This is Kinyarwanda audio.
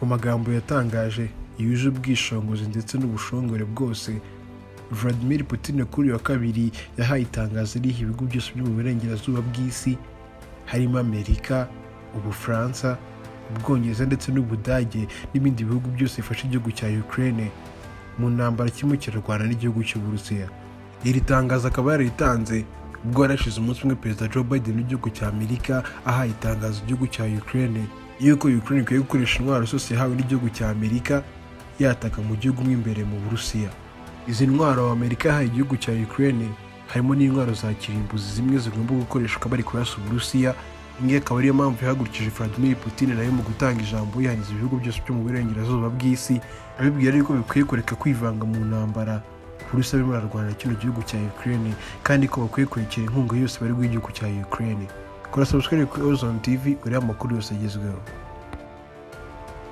Mu magambo yatangaje yuje ubwishongozi ndetse n'ubushongore bwose, Vladimir Putin kuri wa kabiri yahaye itangazo riha ibihugu byose byo mu burengerazuba bw'isi harimo Amerika, Ubufaransa, Ubwongereza ndetse n'Ubudage n'ibindi bihugu byose bifasha igihugu cya Ukraine mu ntambara kirimo kirarwana n'igihugu cy'Uburusiya. Iri tangazo akaba yaritanze ubwo yarashize umunsi umwe Perezida Joe Biden w'igihugu cya Amerika ahaye itangazo igihugu cya Ukraine yuko Ukraine ikwiye gukoresha intwaro zose yahawe n'igihugu cya Amerika yataka mu gihugu mo imbere mu Burusiya. Izi ntwaro Amerika yahaye igihugu cya Ukraine harimo n'intwaro za kirimbuzi zimwe zigomba gukoreshwa bari kurasa Uburusiya. Iyi akaba ariyo mpamvu yahagurukije Vladimir Putin nayo mu gutanga ijambo yihaniza ibihugu byose byo mu burengerazuba bw'isi, abibwira yuko bikwiye kureka kwivanga mu ntambara Uburusiya burimo burarwana kino gihugu cya Ukraine, kandi ko bakwiye kwegera inkunga yose bari guha igihugu cya Ukraine. Kora subscribe kuri Ozone TV urebe amakuru yose agezweho.